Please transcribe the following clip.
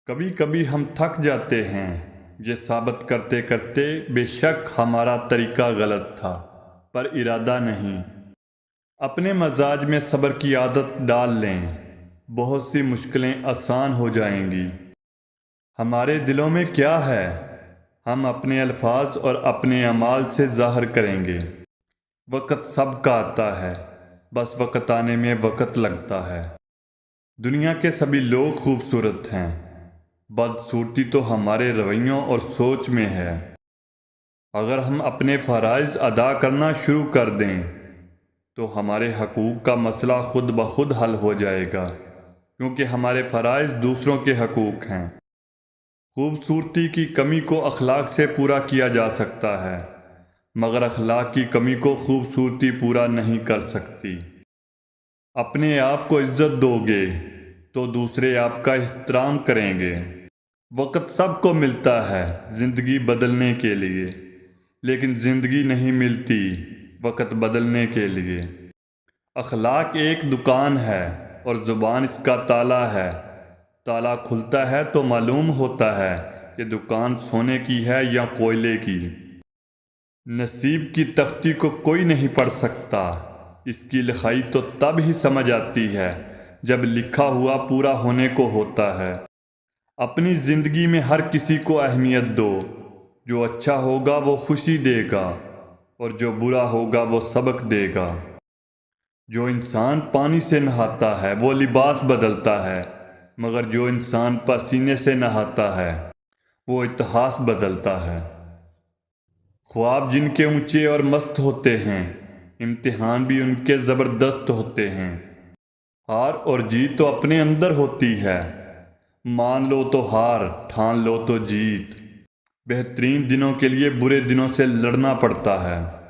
کبھی کبھی ہم تھک جاتے ہیں یہ ثابت کرتے کرتے بے شک ہمارا طریقہ غلط تھا، پر ارادہ نہیں۔ اپنے مزاج میں صبر کی عادت ڈال لیں، بہت سی مشکلیں آسان ہو جائیں گی۔ ہمارے دلوں میں کیا ہے، ہم اپنے الفاظ اور اپنے اعمال سے ظاہر کریں گے۔ وقت سب کا آتا ہے، بس وقت آنے میں وقت لگتا ہے۔ دنیا کے سبھی لوگ خوبصورت ہیں، بدصورتی تو ہمارے رویوں اور سوچ میں ہے۔ اگر ہم اپنے فرائض ادا کرنا شروع کر دیں تو ہمارے حقوق کا مسئلہ خود بخود حل ہو جائے گا، کیونکہ ہمارے فرائض دوسروں کے حقوق ہیں۔ خوبصورتی کی کمی کو اخلاق سے پورا کیا جا سکتا ہے، مگر اخلاق کی کمی کو خوبصورتی پورا نہیں کر سکتی۔ اپنے آپ کو عزت دو گے تو دوسرے آپ کا احترام کریں گے۔ وقت سب کو ملتا ہے زندگی بدلنے کے لیے، لیکن زندگی نہیں ملتی وقت بدلنے کے لیے۔ اخلاق ایک دکان ہے اور زبان اس کا تالا ہے۔ تالا کھلتا ہے تو معلوم ہوتا ہے کہ دکان سونے کی ہے یا کوئلے کی۔ نصیب کی تختی کو کوئی نہیں پڑھ سکتا، اس کی لکھائی تو تب ہی سمجھ آتی ہے جب لکھا ہوا پورا ہونے کو ہوتا ہے۔ اپنی زندگی میں ہر کسی کو اہمیت دو، جو اچھا ہوگا وہ خوشی دے گا اور جو برا ہوگا وہ سبق دے گا۔ جو انسان پانی سے نہاتا ہے وہ لباس بدلتا ہے، مگر جو انسان پسینے سے نہاتا ہے وہ اتہاس بدلتا ہے۔ خواب جن کے اونچے اور مست ہوتے ہیں، امتحان بھی ان کے زبردست ہوتے ہیں۔ ہار اور جیت تو اپنے اندر ہوتی ہے، مان لو تو ہار، ٹھان لو تو جیت۔ بہترین دنوں کے لیے برے دنوں سے لڑنا پڑتا ہے۔